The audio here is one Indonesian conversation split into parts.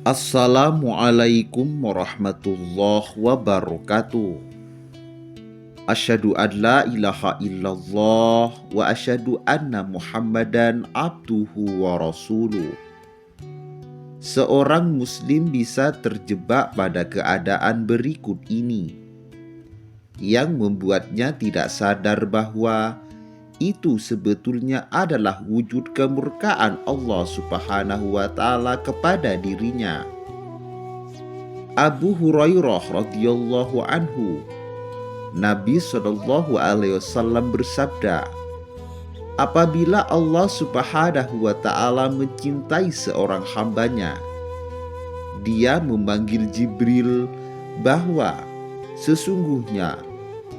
Assalamualaikum warahmatullahi wabarakatuh. Asyhadu an la ilaha illallah wa asyhadu anna Muhammadan abduhu wa rasuluh. Seorang muslim bisa terjebak pada keadaan berikut ini yang membuatnya tidak sadar bahwa itu sebetulnya adalah wujud kemurkaan Allah Subhanahu wa Ta'ala kepada dirinya. Abu Hurairah radhiyallahu anhu, Nabi Shallallahu alaihi wasallam bersabda, apabila Allah Subhanahu wa Ta'ala mencintai seorang hambanya, Dia memanggil Jibril bahwa sesungguhnya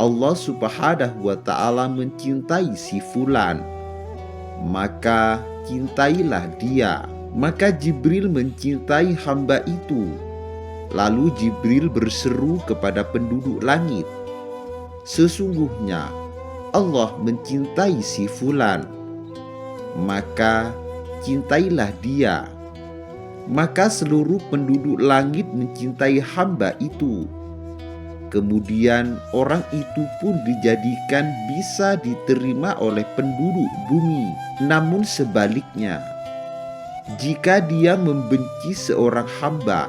Allah Subhanahu wa Ta'ala mencintai si fulan, maka cintailah dia. Maka Jibril mencintai hamba itu. Lalu Jibril berseru kepada penduduk langit, sesungguhnya Allah mencintai si fulan, maka cintailah dia. Maka seluruh penduduk langit mencintai hamba itu. Kemudian orang itu pun dijadikan bisa diterima oleh penduduk bumi. Namun sebaliknya, jika dia membenci seorang hamba,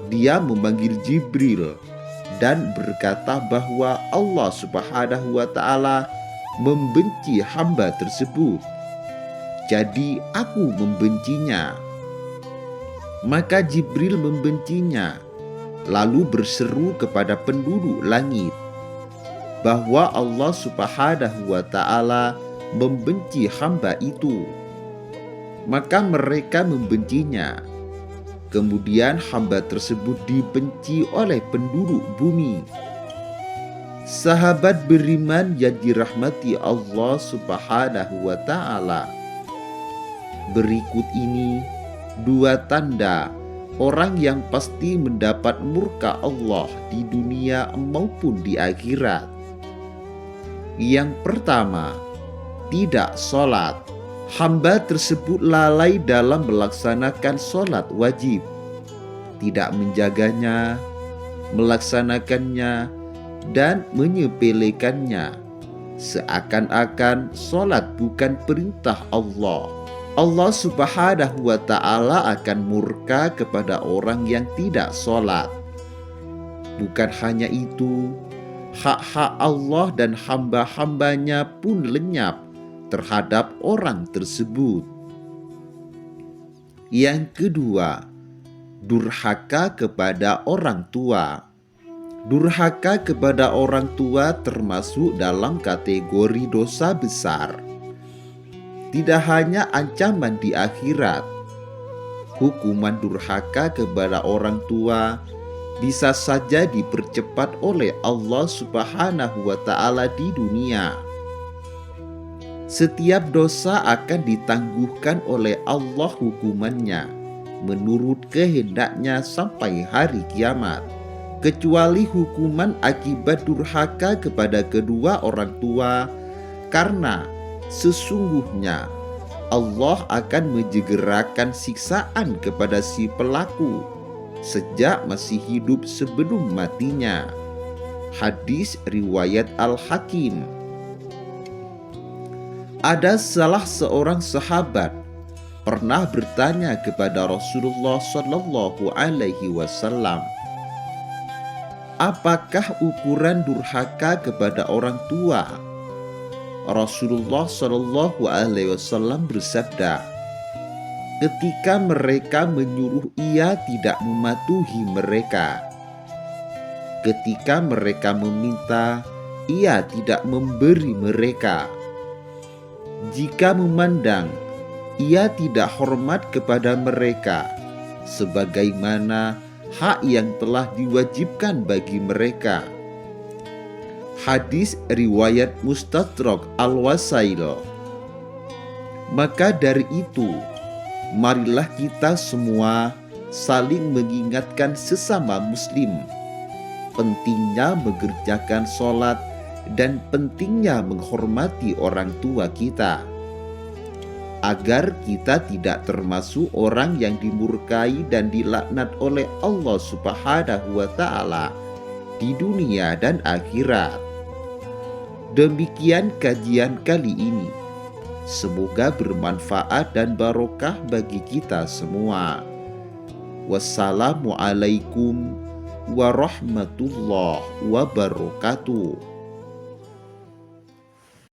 dia memanggil Jibril dan berkata bahwa Allah Subhanahu wa Ta'ala membenci hamba tersebut, jadi aku membencinya. Maka Jibril membencinya, lalu berseru kepada penduduk langit bahwa Allah Subhanahu wa Ta'ala membenci hamba itu. Maka mereka membencinya. Kemudian hamba tersebut dibenci oleh penduduk bumi. Sahabat beriman yang dirahmati Allah Subhanahu wa Ta'ala, berikut ini dua tanda orang yang pasti mendapat murka Allah di dunia maupun di akhirat. Yang pertama, tidak sholat. Hamba tersebut lalai dalam melaksanakan sholat wajib, tidak menjaganya, melaksanakannya, dan menyepelekannya, seakan-akan sholat bukan perintah Allah. Allah Subhanahu wa Ta'ala akan murka kepada orang yang tidak sholat. Bukan hanya itu, hak-hak Allah dan hamba-hambanya pun lenyap terhadap orang tersebut. Yang kedua, durhaka kepada orang tua. Durhaka kepada orang tua termasuk dalam kategori dosa besar. Tidak hanya ancaman di akhirat, hukuman durhaka kepada orang tua bisa saja dipercepat oleh Allah Subhanahu wa Ta'ala di dunia. Setiap dosa akan ditangguhkan oleh Allah hukumannya menurut kehendaknya sampai hari kiamat, kecuali hukuman akibat durhaka kepada kedua orang tua, karena sesungguhnya Allah akan menjegerakan siksaan kepada si pelaku sejak masih hidup sebelum matinya. Hadis riwayat Al-Hakim. Ada salah seorang sahabat pernah bertanya kepada Rasulullah Shallallahu alaihi wasallam, apakah ukuran durhaka kepada orang tua? Rasulullah Shallallahu alaihi wasallam bersabda, ketika mereka menyuruh ia tidak mematuhi mereka, ketika mereka meminta ia tidak memberi mereka, jika memandang ia tidak hormat kepada mereka sebagaimana hak yang telah diwajibkan bagi mereka. Hadis riwayat Mustadrak Al-Wasail. Maka dari itu, marilah kita semua saling mengingatkan sesama muslim pentingnya mengerjakan sholat dan pentingnya menghormati orang tua kita. agar kita tidak termasuk orang yang dimurkai dan dilaknat oleh Allah Subhanahu wa Ta'ala di dunia dan akhirat. Demikian kajian kali ini. Semoga bermanfaat dan barokah bagi kita semua. Wassalamualaikum warahmatullahi wabarakatuh.